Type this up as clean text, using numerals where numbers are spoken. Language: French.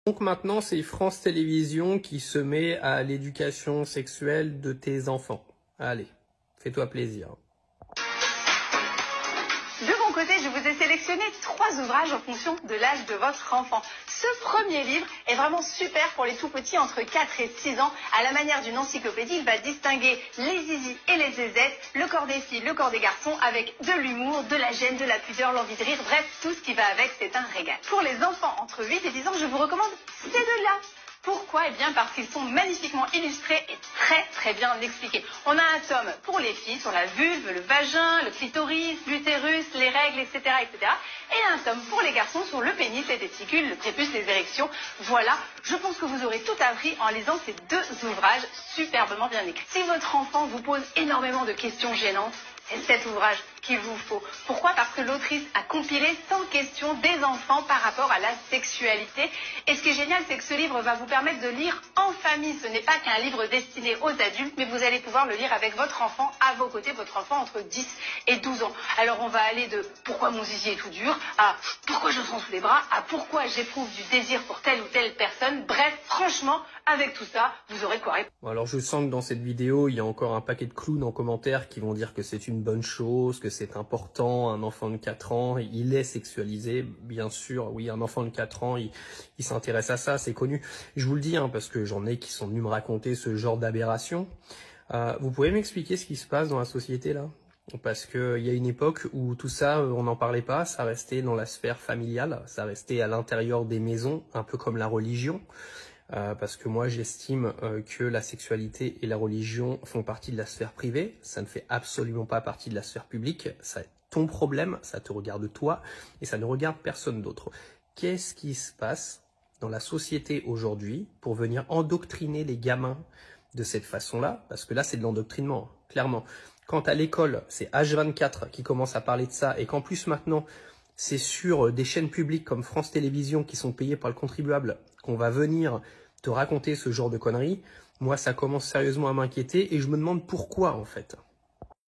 Donc maintenant, c'est France Télévisions qui se met à l'éducation sexuelle de tes enfants. Allez, fais-toi plaisir. De mon côté, je vous ai sélectionné 3 ouvrages en fonction de l'âge de votre enfant. Ce premier livre est vraiment super pour les tout-petits entre 4 et 6 ans. À la manière d'une encyclopédie, il va distinguer les zizi et les zézettes, le corps des filles, le corps des garçons, avec de l'humour, de la gêne, de la pudeur, l'envie de rire, bref, tout ce qui va avec, c'est un régal. Pour les enfants entre 8 et 10 ans, je vous recommande ces deux-là. Pourquoi? Eh bien parce qu'ils sont magnifiquement illustrés et très bien expliqués. On a un tome pour les filles sur la vulve, le vagin, le clitoris, l'utérus, les règles, etc., etc. Et un tome pour les garçons sur le pénis, les testicules, le prépuce, les érections. Voilà, je pense que vous aurez tout appris en lisant ces 2 ouvrages superbement bien écrits. Si votre enfant vous pose énormément de questions gênantes, c'est cet ouvrage qu'il vous faut. Pourquoi? Parce que l'autrice a compilé 100 questions des enfants par rapport à la sexualité. Et ce qui est génial, c'est que ce livre va vous permettre de lire en famille. Ce n'est pas qu'un livre destiné aux adultes, mais vous allez pouvoir le lire avec votre enfant à vos côtés, votre enfant entre 10 et 12 ans. Alors on va aller de pourquoi mon zizi est tout dur, à pourquoi je sens sous les bras, à pourquoi j'éprouve du désir pour telle ou telle personne. Bref, franchement, avec tout ça, vous aurez quoi répondre. Alors je sens que dans cette vidéo, il y a encore un paquet de clowns en commentaire qui vont dire que c'est une bonne chose, que c'est important. Un enfant de 4 ans, il est sexualisé, bien sûr. Oui, un enfant de 4 ans, il s'intéresse à ça, c'est connu. Je vous le dis, parce que j'en ai qui sont venus me raconter ce genre d'aberration. Vous pouvez m'expliquer ce qui se passe dans la société là? Parce qu'il y a une époque où tout ça, on n'en parlait pas, ça restait dans la sphère familiale, ça restait à l'intérieur des maisons, un peu comme la religion. Parce que moi j'estime que la sexualité et la religion font partie de la sphère privée, ça ne fait absolument pas partie de la sphère publique, c'est ton problème, ça te regarde toi et ça ne regarde personne d'autre. Qu'est-ce qui se passe dans la société aujourd'hui pour venir endoctriner les gamins de cette façon-là? Parce que là c'est de l'endoctrinement, clairement. Quand à l'école c'est H24 qui commence à parler de ça et qu'en plus maintenant c'est sur des chaînes publiques comme France Télévisions qui sont payées par le contribuable qu'on va venir te raconter ce genre de conneries, moi ça commence sérieusement à m'inquiéter et je me demande pourquoi en fait.